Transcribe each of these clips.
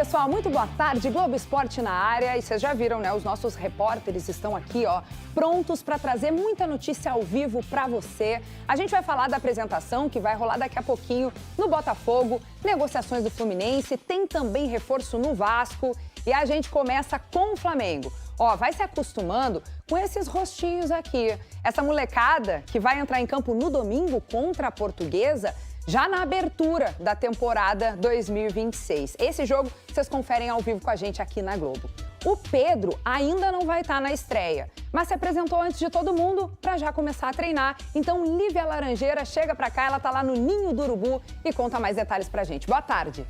pessoal, muito boa tarde. Globo Esporte na área. E vocês já viram, né? Os nossos repórteres estão aqui, ó, prontos para trazer muita notícia ao vivo para você. A gente vai falar da apresentação que vai rolar daqui a pouquinho no Botafogo, negociações do Fluminense, tem também reforço no Vasco. E a gente começa com o Flamengo. Ó, vai se acostumando com esses rostinhos aqui. Essa molecada que vai entrar em campo no domingo contra a Portuguesa, já na abertura da temporada 2026. Esse jogo vocês conferem ao vivo com a gente aqui na Globo. O Pedro ainda não vai estar na estreia, mas se apresentou antes de todo mundo para já começar a treinar. Então, Lívia Laranjeira chega para cá, ela tá lá no Ninho do Urubu e conta mais detalhes pra gente. Boa tarde.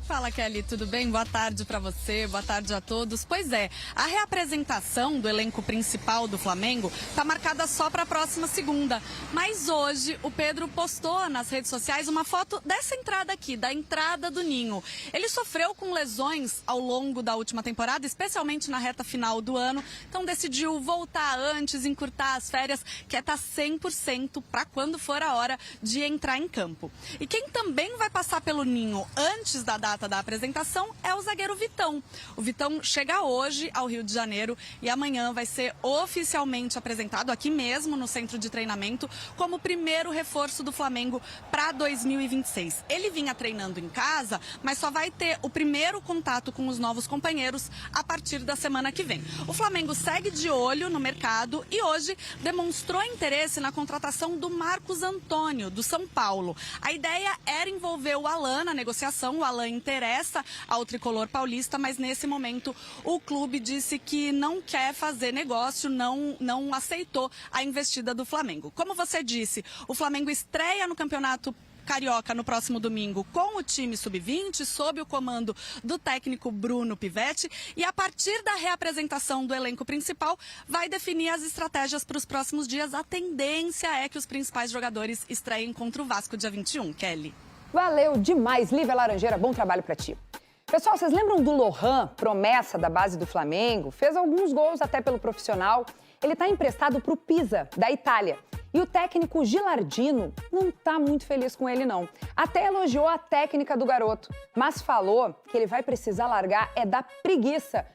Fala, Kelly, tudo bem? Boa tarde para você, boa tarde a todos. Pois é, a reapresentação do elenco principal do Flamengo está marcada só para a próxima segunda. Mas hoje o Pedro postou nas redes sociais uma foto dessa entrada aqui, da entrada do Ninho. Ele sofreu com lesões ao longo da última temporada, especialmente na reta final do ano, então decidiu voltar antes, encurtar as férias, que é estar 100% para quando for a hora de entrar em campo. E quem também vai passar pelo Ninho antes da data da apresentação é o zagueiro Vitão. O Vitão chega hoje ao Rio de Janeiro e amanhã vai ser oficialmente apresentado aqui mesmo no centro de treinamento como o primeiro reforço do Flamengo para 2026. Ele vinha treinando em casa, mas só vai ter o primeiro contato com os novos companheiros a partir da semana que vem. O Flamengo segue de olho no mercado e hoje demonstrou interesse na contratação do Marcos Antônio, do São Paulo. A ideia era envolver o Alan na negociação. O Alan interessa ao tricolor paulista, mas nesse momento o clube disse que não quer fazer negócio, não aceitou a investida do Flamengo. Como você disse, o Flamengo estreia no Campeonato Carioca no próximo domingo com o time sub-20, sob o comando do técnico Bruno Pivetti, e a partir da reapresentação do elenco principal vai definir as estratégias para os próximos dias. A tendência é que os principais jogadores estreiem contra o Vasco dia 21, Kelly. Valeu demais, Lívia Laranjeira, bom trabalho pra ti. Pessoal, vocês lembram do Lohan, promessa da base do Flamengo? Fez alguns gols até pelo profissional. Ele tá emprestado pro Pisa, da Itália. E o técnico Gilardino não tá muito feliz com ele, não. Até elogiou a técnica do garoto, mas falou que ele vai precisar largar da preguiça.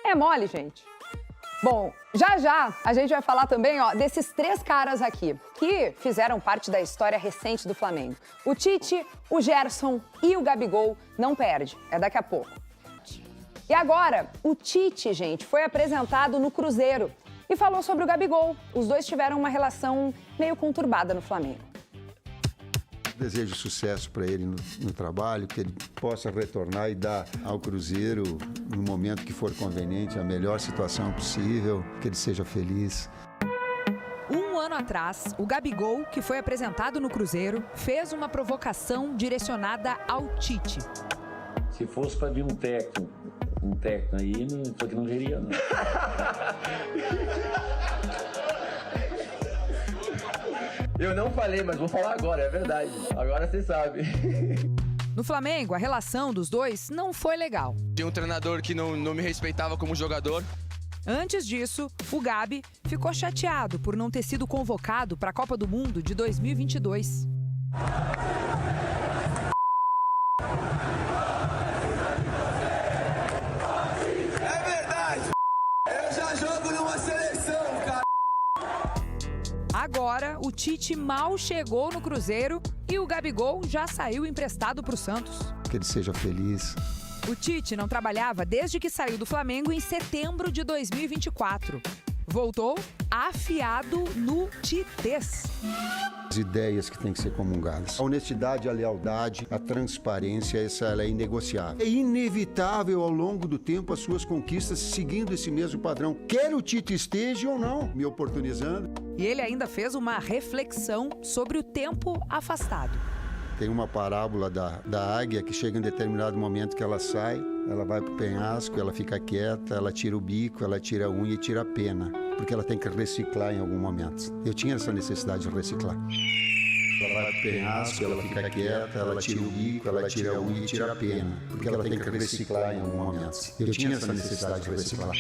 É mole, gente. Bom, já a gente vai falar também, ó, desses três caras aqui que fizeram parte da história recente do Flamengo. O Tite, o Gerson e o Gabigol. Não perde, é daqui a pouco. E agora, o Tite, gente, foi apresentado no Cruzeiro e falou sobre o Gabigol. Os dois tiveram uma relação meio conturbada no Flamengo. Desejo sucesso para ele no trabalho, que ele possa retornar e dar ao Cruzeiro, no momento que for conveniente, a melhor situação possível, que ele seja feliz. Um ano atrás, o Gabigol, que foi apresentado no Cruzeiro, fez uma provocação direcionada ao Tite. Se fosse para vir um técnico aí, só que não viria, não. Eu não falei, mas vou falar agora, é verdade. Agora você sabe. No Flamengo, a relação dos dois não foi legal. Tinha um treinador que não me respeitava como jogador. Antes disso, o Gabi ficou chateado por não ter sido convocado para a Copa do Mundo de 2022. É verdade! Eu já jogo numa seleção, cara! Agora, o Tite mal chegou no Cruzeiro e o Gabigol já saiu emprestado para o Santos. Que ele seja feliz. O Tite não trabalhava desde que saiu do Flamengo em setembro de 2024. Voltou afiado no Titês. As ideias que têm que ser comungadas. A honestidade, a lealdade, a transparência, ela é inegociável. É inevitável ao longo do tempo as suas conquistas seguindo esse mesmo padrão. Quer o Tite esteja ou não, me oportunizando. E ele ainda fez uma reflexão sobre o tempo afastado. Tem uma parábola da águia que chega em determinado momento que ela sai, ela vai pro penhasco, ela fica quieta, ela tira o bico, ela tira a unha e tira a pena, porque ela tem que reciclar em algum momento. Eu tinha essa necessidade de reciclar. Ela vai pro penhasco, ela fica quieta, ela tira o bico, ela tira a unha e tira a pena, porque ela tem que reciclar em algum momento. Eu tinha essa necessidade de reciclar.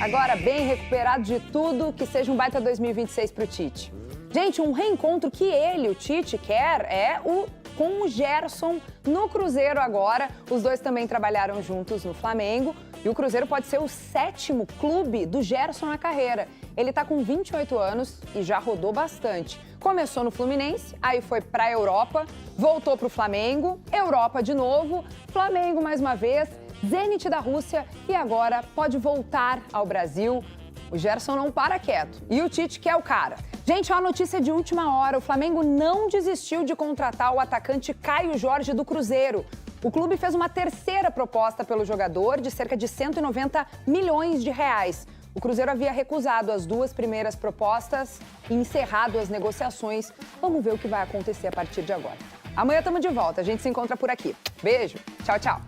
Agora, bem recuperado de tudo, que seja um baita 2026 pro Tite. Gente, um reencontro que ele, o Tite, quer é o com o Gerson no Cruzeiro agora. Os dois também trabalharam juntos no Flamengo. E o Cruzeiro pode ser o 7º clube do Gerson na carreira. Ele está com 28 anos e já rodou bastante. Começou no Fluminense, aí foi para a Europa, voltou para o Flamengo, Europa de novo, Flamengo mais uma vez, Zenit da Rússia e agora pode voltar ao Brasil. O Gerson não para quieto e o Tite que é o cara. Gente, ó, notícia de última hora, o Flamengo não desistiu de contratar o atacante Caio Jorge do Cruzeiro. O clube fez uma terceira proposta pelo jogador de cerca de 190 milhões de reais. O Cruzeiro havia recusado as 2 primeiras propostas e encerrado as negociações. Vamos ver o que vai acontecer a partir de agora. Amanhã estamos de volta, a gente se encontra por aqui. Beijo, tchau, tchau.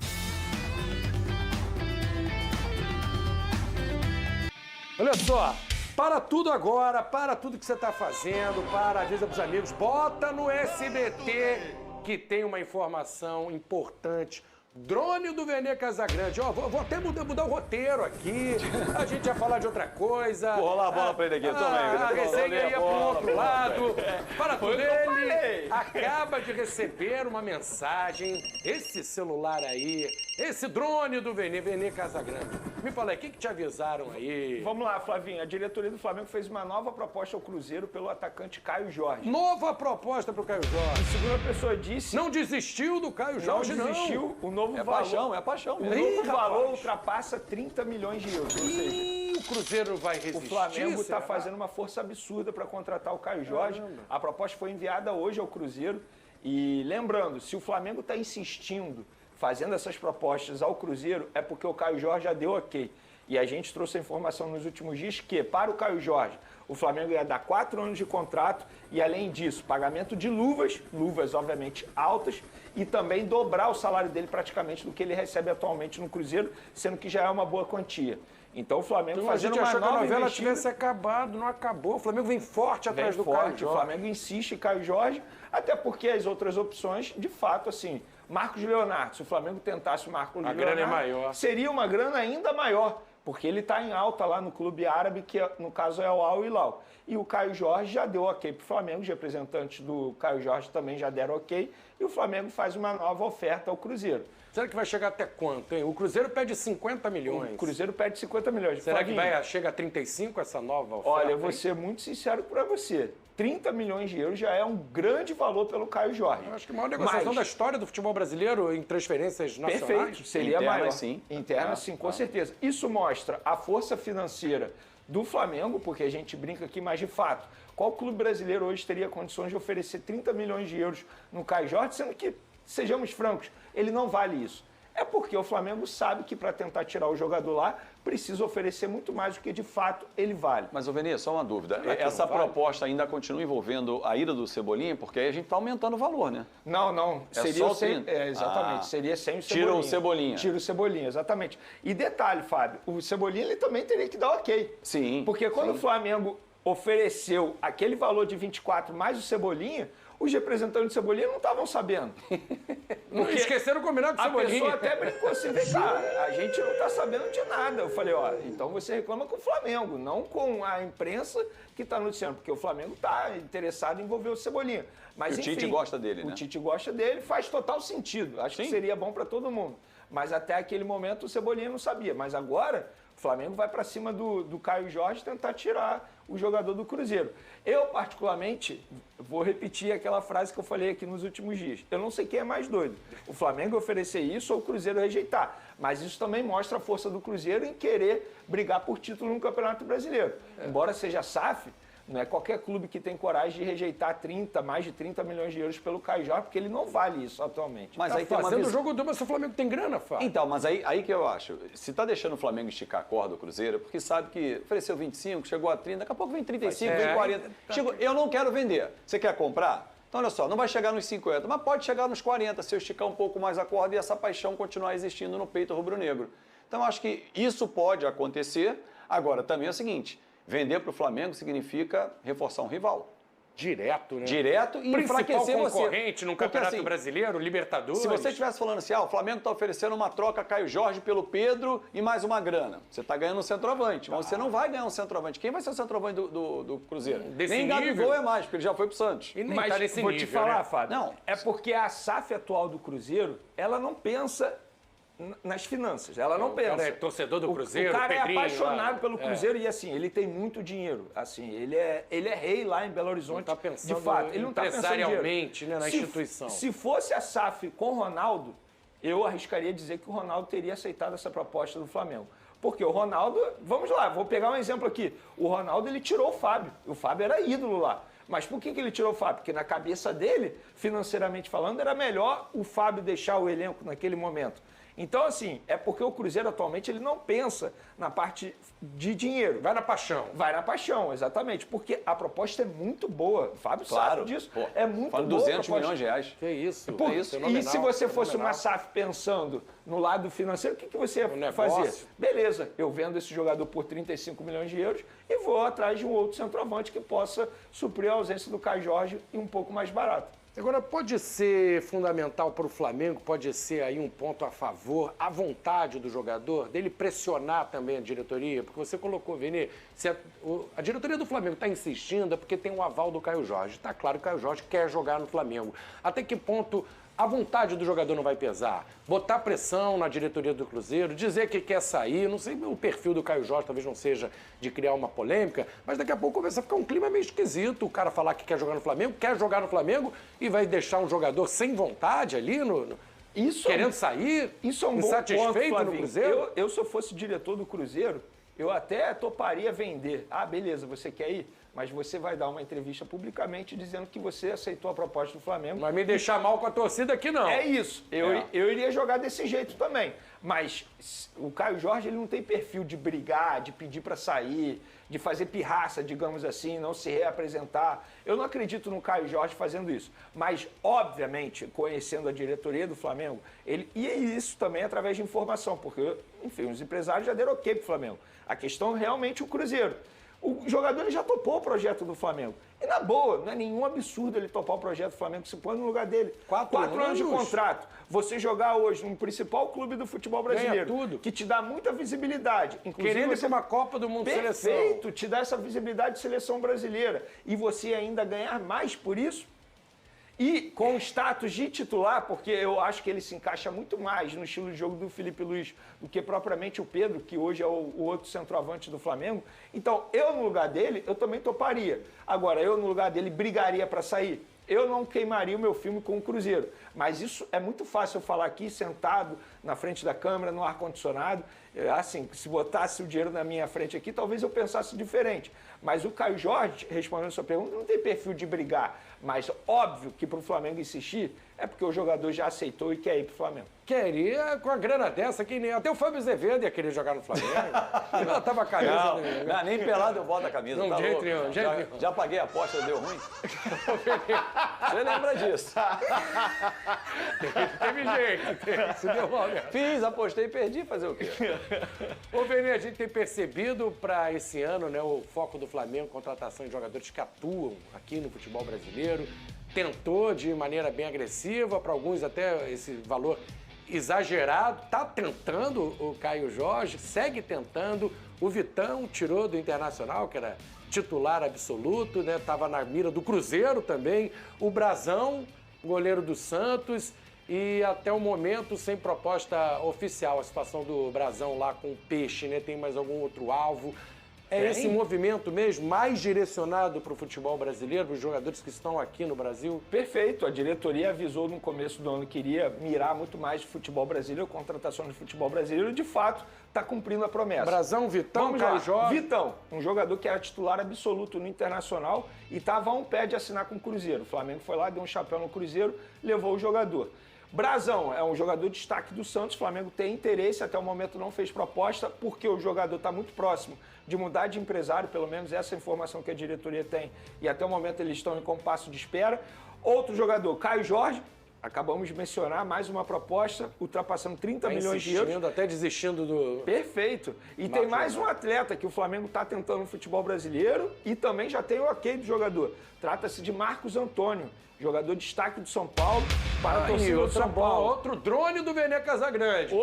Olha só, para tudo agora, para tudo que você está fazendo, avisa pros amigos, bota no SBT que tem uma informação importante. Drone do Vene Casagrande. Ó, vou até mudar o roteiro aqui. A gente ia falar de outra coisa. Vou rolar a bola pra ele aqui, A resenha ia pro outro lado. Para tudo, ele acaba de receber uma mensagem. Esse celular aí, esse drone do Vene Casagrande. Me fala aí, o que te avisaram aí? Vamos lá, Flavinho. A diretoria do Flamengo fez uma nova proposta ao Cruzeiro pelo atacante Caio Jorge. Nova proposta pro Caio Jorge. A segunda pessoa disse... Não desistiu do Caio Jorge, não. Não desistiu. O novo é valor... paixão. O novo valor ultrapassa 30 milhões de euros. Ou seja, o Cruzeiro vai resistir. O Flamengo está fazendo uma força absurda para contratar o Caio Jorge. A proposta foi enviada hoje ao Cruzeiro. E lembrando, se o Flamengo está insistindo, fazendo essas propostas ao Cruzeiro, é porque o Caio Jorge já deu ok. E a gente trouxe a informação nos últimos dias que, para o Caio Jorge, o Flamengo ia dar 4 anos de contrato e, além disso, pagamento de luvas obviamente altas, e também dobrar o salário dele praticamente do que ele recebe atualmente no Cruzeiro, sendo que já é uma boa quantia. Então o Flamengo fazendo uma nova que a novela investida... tivesse acabado, não acabou. O Flamengo vem forte atrás do Caio Jorge. O Flamengo insiste em Caio Jorge, até porque as outras opções, de fato, assim, Marcos Leonardo, se o Flamengo tentasse o Marcos Leonardo, grana é maior. Seria uma grana ainda maior, porque ele está em alta lá no clube árabe, que no caso é o Al Hilal. E o Caio Jorge já deu ok para o Flamengo, os representantes do Caio Jorge também já deram ok, e o Flamengo faz uma nova oferta ao Cruzeiro. Será que vai chegar até quanto, hein? O Cruzeiro pede 50 milhões. O Cruzeiro pede 50 milhões. Será que chega a 35 essa nova oferta? Olha, eu vou ser muito sincero para você. 30 milhões de euros já é um grande valor pelo Caio Jorge. Eu acho que a maior negociação da história do futebol brasileiro em transferências nacionais. Perfeito, seria interna, maior. Sim. Interna, sim, com certeza. Isso mostra a força financeira do Flamengo, porque a gente brinca aqui, mas de fato, qual clube brasileiro hoje teria condições de oferecer 30 milhões de euros no Caio Jorge, sendo que, sejamos francos, ele não vale isso. É porque o Flamengo sabe que para tentar tirar o jogador lá, precisa oferecer muito mais do que de fato ele vale. Mas, ô Vene, só uma dúvida. Essa proposta ainda continua envolvendo a ida do Cebolinha? Porque aí a gente está aumentando o valor, né? Não. É seria só sem... exatamente. Seria sem o Cebolinha. Tira o Cebolinha. Tira o Cebolinha, exatamente. E detalhe, Fábio, o Cebolinha ele também teria que dar ok. Sim. Porque quando o Flamengo ofereceu aquele valor de 24 mais o Cebolinha, os representantes do Cebolinha não estavam sabendo. Não esqueceram o combinado do Cebolinha. A pessoa até brincou assim, vem cá, a gente não está sabendo de nada. Eu falei, ó, então você reclama com o Flamengo, não com a imprensa que está noticiando, porque o Flamengo está interessado em envolver o Cebolinha. Mas, enfim, o Tite gosta dele, né? O Tite gosta dele, faz total sentido. Acho que seria bom para todo mundo. Mas até aquele momento o Cebolinha não sabia. Mas agora o Flamengo vai para cima do Caio Jorge tentar tirar o jogador do Cruzeiro. Eu, particularmente, vou repetir aquela frase que eu falei aqui nos últimos dias. Eu não sei quem é mais doido. O Flamengo oferecer isso ou o Cruzeiro rejeitar. Mas isso também mostra a força do Cruzeiro em querer brigar por título no Campeonato Brasileiro. Embora seja SAF, não é qualquer clube que tem coragem de rejeitar mais de 30 milhões de euros pelo Caio Jorge, porque ele não vale isso atualmente. Mas aí tá fazendo o jogo do mas o Flamengo tem grana, Fábio. Então, mas aí que eu acho, se tá deixando o Flamengo esticar a corda do Cruzeiro, porque sabe que ofereceu 25, chegou a 30, daqui a pouco vem 35, vem 40. Chegou, eu não quero vender. Você quer comprar? Então, olha só, não vai chegar nos 50, mas pode chegar nos 40 se eu esticar um pouco mais a corda e essa paixão continuar existindo no peito rubro-negro. Então, acho que isso pode acontecer. Agora, também é o seguinte, vender para o Flamengo significa reforçar um rival. Direto, né? Direto e enfraquecer você. Concorrente no Campeonato Brasileiro, Libertadores. Se você estivesse falando assim, o Flamengo está oferecendo uma troca Caio Jorge pelo Pedro e mais uma grana. Você está ganhando um centroavante, mas você não vai ganhar um centroavante. Quem vai ser o centroavante do Cruzeiro? Nem Gabigol é mais, porque ele já foi pro Santos. E nem mas tá nesse vou nível, te falar, né? Fábio, Não. é porque a SAF atual do Cruzeiro, ela não pensa nas finanças, ela não pensa. O cara é torcedor do Cruzeiro, o cara Pedrinho, é apaixonado lá. pelo Cruzeiro e assim, ele tem muito dinheiro. Assim, ele é rei lá em Belo Horizonte. Não tá pensando de fato, ele não tá pensando em dinheiro. empresarialmente, né, na instituição. Se fosse a SAF com o Ronaldo, eu arriscaria dizer que o Ronaldo teria aceitado essa proposta do Flamengo. Porque o Ronaldo, vamos lá, vou pegar um exemplo aqui. O Ronaldo, ele tirou o Fábio. O Fábio era ídolo lá. Mas por que ele tirou o Fábio? Porque na cabeça dele, financeiramente falando, era melhor o Fábio deixar o elenco naquele momento. Então, assim, é porque o Cruzeiro atualmente ele não pensa na parte de dinheiro. Vai na paixão. Vai na paixão, exatamente. Porque a proposta é muito boa. O Fábio sabe disso. Pô, é muito boa. 200 milhões de reais. Que isso. Por, é isso. E se você fosse uma SAF pensando no lado financeiro, o que você ia fazer? Beleza, eu vendo esse jogador por 35 milhões de euros e vou atrás de um outro centroavante que possa suprir a ausência do Caio Jorge e um pouco mais barato. Agora, pode ser fundamental para o Flamengo, pode ser aí um ponto a favor, a vontade do jogador, dele pressionar também a diretoria, porque você colocou, Vini, se a diretoria do Flamengo está insistindo é porque tem um aval do Caio Jorge. Está claro que o Caio Jorge quer jogar no Flamengo. Até que ponto a vontade do jogador não vai pesar? Botar pressão na diretoria do Cruzeiro, dizer que quer sair, não sei, o perfil do Caio Jorge talvez não seja de criar uma polêmica, mas daqui a pouco começa a ficar um clima meio esquisito, o cara falar que quer jogar no Flamengo e vai deixar um jogador sem vontade ali, querendo sair, isso é um insatisfeito bom ponto, no Cruzeiro. Eu, se eu fosse diretor do Cruzeiro, eu até toparia vender. Ah, beleza, você quer ir? Mas você vai dar uma entrevista publicamente dizendo que você aceitou a proposta do Flamengo. Mas me deixar mal com a torcida aqui não. É isso. Eu iria jogar desse jeito também. Mas o Caio Jorge ele não tem perfil de brigar, de pedir para sair, de fazer pirraça, digamos assim, não se reapresentar. Eu não acredito no Caio Jorge fazendo isso. Mas, obviamente, conhecendo a diretoria do Flamengo, e isso também através de informação, porque, enfim, os empresários já deram ok pro Flamengo. A questão é realmente o Cruzeiro. O jogador ele já topou o projeto do Flamengo. E na boa, não é nenhum absurdo ele topar o projeto do Flamengo, se põe no lugar dele. 4 anos de contrato. Você jogar hoje no principal clube do futebol brasileiro, tudo. que te dá muita visibilidade. Inclusive, querendo ir para uma Copa do Mundo de Seleção. Perfeito, te dá essa visibilidade de seleção brasileira. E você ainda ganhar mais por isso. E com o status de titular, porque eu acho que ele se encaixa muito mais no estilo de jogo do Felipe Luiz do que propriamente o Pedro, que hoje é o outro centroavante do Flamengo. Então, eu no lugar dele, eu também toparia. Agora, eu no lugar dele brigaria para sair. Eu não queimaria o meu filme com o Cruzeiro. Mas isso é muito fácil eu falar aqui, sentado na frente da câmera, no ar-condicionado. Assim, se botasse o dinheiro na minha frente aqui, talvez eu pensasse diferente. Mas o Caio Jorge, respondendo a sua pergunta, não tem perfil de brigar. Mas óbvio que para o Flamengo insistir, é porque o jogador já aceitou e quer ir para o Flamengo. Queria, com a grana dessa, que nem até o Fábio Azevedo ia querer jogar no Flamengo. Eu tava com a camisa. Não, nem pelado eu boto a camisa. Não, tá jeito louco. nenhum, Já paguei a aposta, deu ruim. Você lembra disso? Teve jeito. Se deu mal mesmo. Fiz, apostei e perdi, fazer o quê? Ô, Vene, a gente tem percebido para esse ano, né, o foco do Flamengo, contratação de jogadores que atuam aqui no futebol brasileiro. Tentou de maneira bem agressiva, para alguns até esse valor exagerado. Tá tentando o Caio Jorge, segue tentando. O Vitão tirou do Internacional, que era titular absoluto, né? Tava na mira do Cruzeiro também. O Brazão, goleiro do Santos. E até o momento, sem proposta oficial, a situação do Brazão lá com o Peixe, né? Tem mais algum outro alvo? É esse movimento mesmo, mais direcionado para o futebol brasileiro, para os jogadores que estão aqui no Brasil? Perfeito. A diretoria avisou no começo do ano que iria mirar muito mais de futebol brasileiro, contratação de futebol brasileiro, e de fato está cumprindo a promessa. Brazão, Vitão, Caio Jorge. Vitão, um jogador que era titular absoluto no Internacional e estava a um pé de assinar com o Cruzeiro. O Flamengo foi lá, deu um chapéu no Cruzeiro, levou o jogador. Brazão é um jogador de destaque do Santos, o Flamengo tem interesse, até o momento não fez proposta, porque o jogador está muito próximo de mudar de empresário, pelo menos essa é a informação que a diretoria tem, e até o momento eles estão em compasso de espera. Outro jogador, Caio Jorge, acabamos de mencionar mais uma proposta, ultrapassando 30 milhões de euros. Até desistindo do... Perfeito. E tem mais um atleta que o Flamengo está tentando no futebol brasileiro e também já tem o ok do jogador. Trata-se de Marcos Antônio, jogador de destaque do São Paulo para a torcida do São Paulo. Outro drone do Vene Casagrande.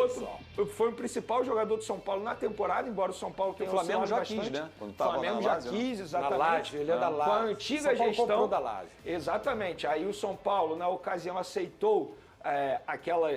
Foi o principal jogador do São Paulo na temporada, embora o São Paulo tenha Flamengo já bastante. quis, né? O Flamengo já quis, exatamente. Na Lazio, ele é da Lazio. Com a antiga São Paulo gestão. comprou da Lazio. Exatamente. Aí o São Paulo, na ocasião, aceitou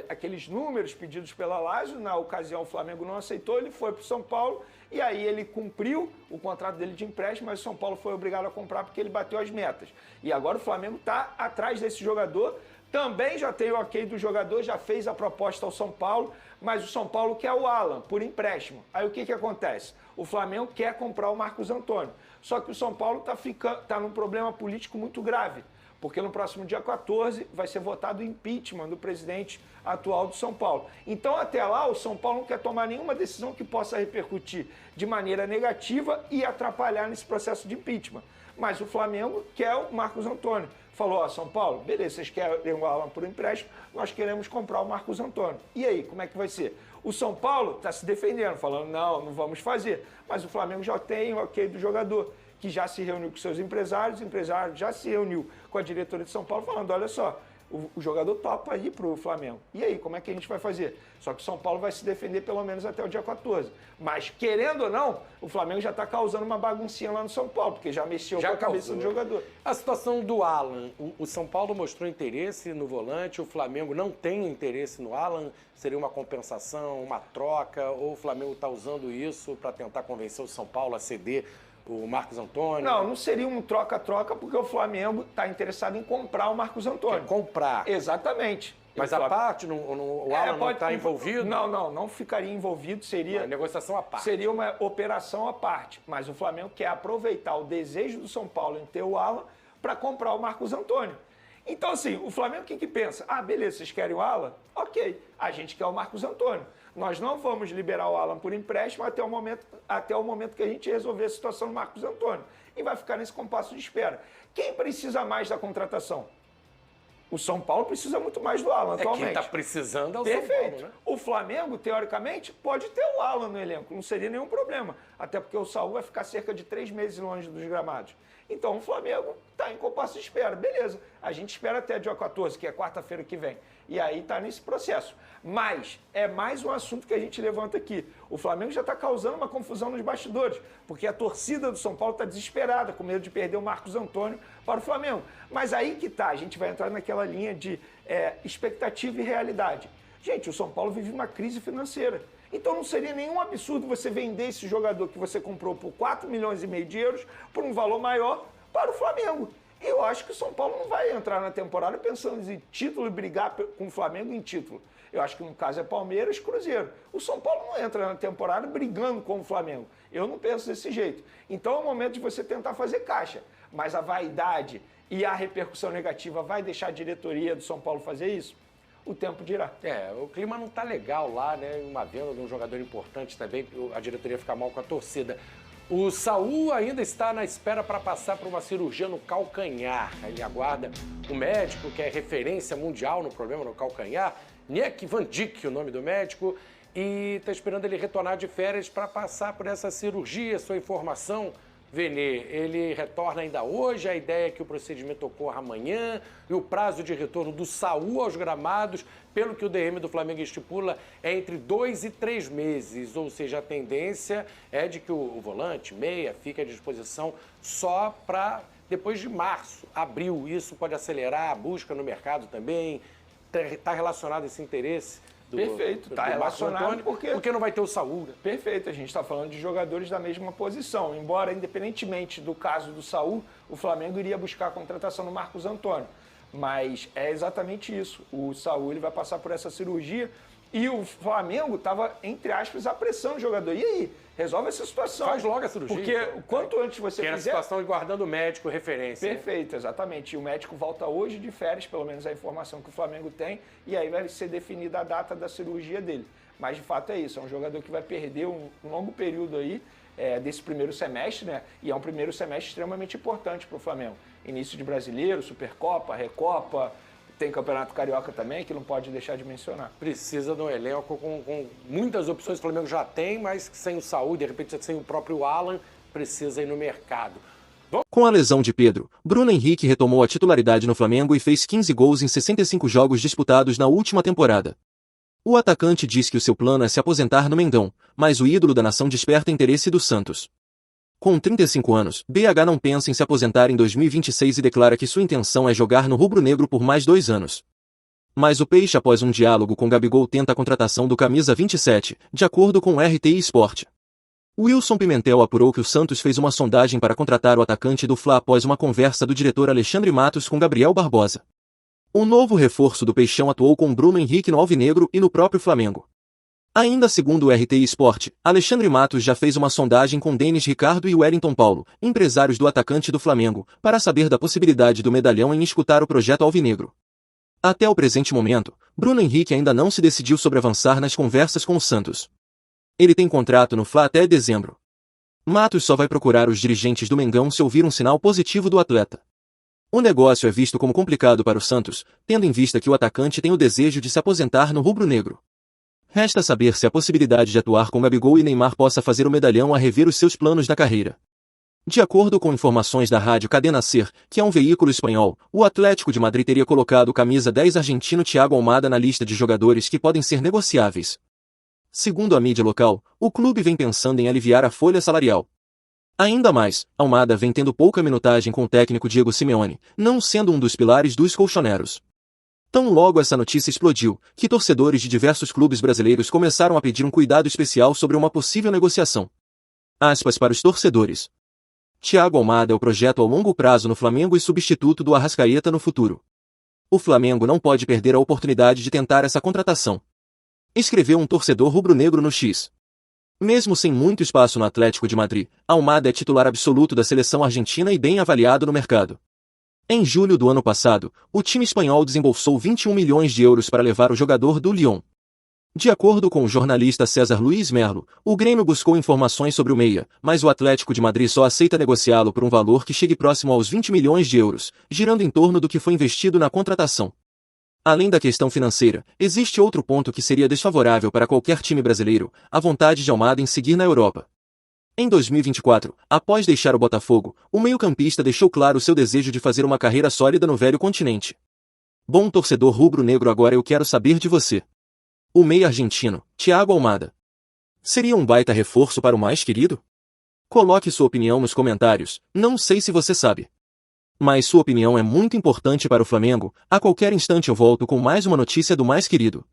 aqueles números pedidos pela Lazio. Na ocasião, o Flamengo não aceitou, ele foi para o São Paulo e aí ele cumpriu o contrato dele de empréstimo, mas o São Paulo foi obrigado a comprar porque ele bateu as metas. E agora o Flamengo está atrás desse jogador. Também já tem o ok do jogador, já fez a proposta ao São Paulo, mas o São Paulo quer o Alan por empréstimo. Aí o que acontece? O Flamengo quer comprar o Marcos Antônio. Só que o São Paulo está num problema político muito grave, porque no próximo dia 14 vai ser votado o impeachment do presidente atual do São Paulo. Então, até lá, o São Paulo não quer tomar nenhuma decisão que possa repercutir de maneira negativa e atrapalhar nesse processo de impeachment. Mas o Flamengo quer o Marcos Antônio. Falou, São Paulo, beleza, vocês querem o Alan por empréstimo, nós queremos comprar o Marcos Antônio. E aí, como é que vai ser? O São Paulo está se defendendo, falando, não vamos fazer. Mas o Flamengo já tem o ok do jogador, que já se reuniu com seus empresários, o empresário já se reuniu com a diretoria de São Paulo, falando, olha só, o jogador topa ir para o Flamengo. E aí, como é que a gente vai fazer? Só que o São Paulo vai se defender pelo menos até o dia 14. Mas, querendo ou não, o Flamengo já está causando uma baguncinha lá no São Paulo, porque já mexeu com a cabeça do jogador. A situação do Alan, o São Paulo mostrou interesse no volante, o Flamengo não tem interesse no Alan, seria uma compensação, uma troca, ou o Flamengo está usando isso para tentar convencer o São Paulo a ceder o Marcos Antônio? Não seria um troca-troca, porque o Flamengo está interessado em comprar o Marcos Antônio. Quer comprar. Exatamente. Mas a parte, o Alan não está envolvido? Não ficaria envolvido, seria... Uma negociação à parte. Seria uma operação à parte, mas o Flamengo quer aproveitar o desejo do São Paulo em ter o Alan para comprar o Marcos Antônio. Então, assim, o Flamengo o que pensa? Beleza, vocês querem o Alan? Ok, a gente quer o Marcos Antônio. Nós não vamos liberar o Alan por empréstimo até o momento que a gente resolver a situação do Marcos Antônio. E vai ficar nesse compasso de espera. Quem precisa mais da contratação? O São Paulo precisa muito mais do Alan atualmente. Quem está precisando é o Perfeito. São Paulo, né? O Flamengo, teoricamente, pode ter o Alan no elenco. Não seria nenhum problema. Até porque o Saúl vai ficar cerca de 3 meses longe dos gramados. Então o Flamengo está em compasso de espera. Beleza, a gente espera até dia 14, que é quarta-feira que vem. E aí está nesse processo. Mas é mais um assunto que a gente levanta aqui. O Flamengo já está causando uma confusão nos bastidores, porque a torcida do São Paulo está desesperada, com medo de perder o Marcos Antônio para o Flamengo. Mas aí que tá, a gente vai entrar naquela linha de expectativa e realidade. Gente, o São Paulo vive uma crise financeira. Então não seria nenhum absurdo você vender esse jogador que você comprou por 4,5 milhões de euros por um valor maior para o Flamengo. Eu acho que o São Paulo não vai entrar na temporada pensando em título e brigar com o Flamengo em título. Eu acho que no caso é Palmeiras e Cruzeiro. O São Paulo não entra na temporada brigando com o Flamengo. Eu não penso desse jeito. Então é o momento de você tentar fazer caixa. Mas a vaidade e a repercussão negativa vai deixar a diretoria do São Paulo fazer isso? O tempo dirá. O clima não tá legal lá, né? Uma venda de um jogador importante também, a diretoria fica mal com a torcida. O Saúl ainda está na espera para passar por uma cirurgia no calcanhar. Ele aguarda o médico, que é referência mundial no problema no calcanhar, Niek Van Dijk, o nome do médico, e está esperando ele retornar de férias para passar por essa cirurgia. Sua informação, Vene, ele retorna ainda hoje, a ideia é que o procedimento ocorra amanhã e o prazo de retorno do Saúl aos gramados, pelo que o DM do Flamengo estipula, é entre 2 e 3 meses, ou seja, a tendência é de que o volante, meia, fique à disposição só para depois de março, abril. Isso pode acelerar a busca no mercado também, está relacionado esse interesse? Perfeito, está relacionado porque não vai ter o Saúl. Né? Perfeito, a gente está falando de jogadores da mesma posição. Embora, independentemente do caso do Saúl, o Flamengo iria buscar a contratação do Marcos Antônio. Mas é exatamente isso. O Saúl ele vai passar por essa cirurgia e o Flamengo estava, entre aspas, apressando o jogador. E aí? Resolve essa situação. Faz logo a cirurgia. Porque quanto antes você fizer... fizer... a situação de guardando o médico, referência. Perfeito, exatamente. E o médico volta hoje de férias, pelo menos a informação que o Flamengo tem, e aí vai ser definida a data da cirurgia dele. Mas, de fato, é isso. É um jogador que vai perder um longo período aí desse primeiro semestre, né? E é um primeiro semestre extremamente importante para o Flamengo. Início de Brasileiro, Supercopa, Recopa, tem Campeonato Carioca também, que não pode deixar de mencionar. Precisa de um elenco com muitas opções. O Flamengo já tem, mas sem o Saúl, de repente sem o próprio Alan, precisa ir no mercado. Com a lesão de Pedro, Bruno Henrique retomou a titularidade no Flamengo e fez 15 gols em 65 jogos disputados na última temporada. O atacante diz que o seu plano é se aposentar no Mengão, mas o ídolo da nação desperta interesse do Santos. Com 35 anos, BH não pensa em se aposentar em 2026 e declara que sua intenção é jogar no rubro-negro por mais 2 anos. Mas o Peixe, após um diálogo com Gabigol, tenta a contratação do camisa 27, de acordo com o RTI Sport. Wilson Pimentel apurou que o Santos fez uma sondagem para contratar o atacante do Fla após uma conversa do diretor Alexandre Matos com Gabriel Barbosa. O novo reforço do Peixão atuou com Bruno Henrique no Alvinegro e no próprio Flamengo. Ainda segundo o RTI Sport, Alexandre Matos já fez uma sondagem com Denis Ricardo e Wellington Paulo, empresários do atacante do Flamengo, para saber da possibilidade do medalhão em escutar o projeto alvinegro. Até o presente momento, Bruno Henrique ainda não se decidiu sobre avançar nas conversas com o Santos. Ele tem contrato no Fla até dezembro. Matos só vai procurar os dirigentes do Mengão se ouvir um sinal positivo do atleta. O negócio é visto como complicado para o Santos, tendo em vista que o atacante tem o desejo de se aposentar no rubro-negro. Resta saber se a possibilidade de atuar com Gabigol e Neymar possa fazer o medalhão a rever os seus planos na carreira. De acordo com informações da rádio Cadena Ser, que é um veículo espanhol, o Atlético de Madrid teria colocado o camisa 10 argentino Thiago Almada na lista de jogadores que podem ser negociáveis. Segundo a mídia local, o clube vem pensando em aliviar a folha salarial. Ainda mais, Almada vem tendo pouca minutagem com o técnico Diego Simeone, não sendo um dos pilares dos colchoneros. Tão logo essa notícia explodiu, que torcedores de diversos clubes brasileiros começaram a pedir um cuidado especial sobre uma possível negociação. Aspas para os torcedores. Thiago Almada é o projeto a longo prazo no Flamengo e substituto do Arrascaeta no futuro. O Flamengo não pode perder a oportunidade de tentar essa contratação. Escreveu um torcedor rubro-negro no X. Mesmo sem muito espaço no Atlético de Madrid, Almada é titular absoluto da seleção argentina e bem avaliado no mercado. Em julho do ano passado, o time espanhol desembolsou 21 milhões de euros para levar o jogador do Lyon. De acordo com o jornalista César Luiz Merlo, o Grêmio buscou informações sobre o meia, mas o Atlético de Madrid só aceita negociá-lo por um valor que chegue próximo aos 20 milhões de euros, girando em torno do que foi investido na contratação. Além da questão financeira, existe outro ponto que seria desfavorável para qualquer time brasileiro, a vontade de Almada em seguir na Europa. Em 2024, após deixar o Botafogo, o meio-campista deixou claro seu desejo de fazer uma carreira sólida no velho continente. Bom torcedor rubro-negro, agora eu quero saber de você. O meia argentino, Thiago Almada, seria um baita reforço para o mais querido? Coloque sua opinião nos comentários, não sei se você sabe. Mas sua opinião é muito importante para o Flamengo. A qualquer instante eu volto com mais uma notícia do mais querido.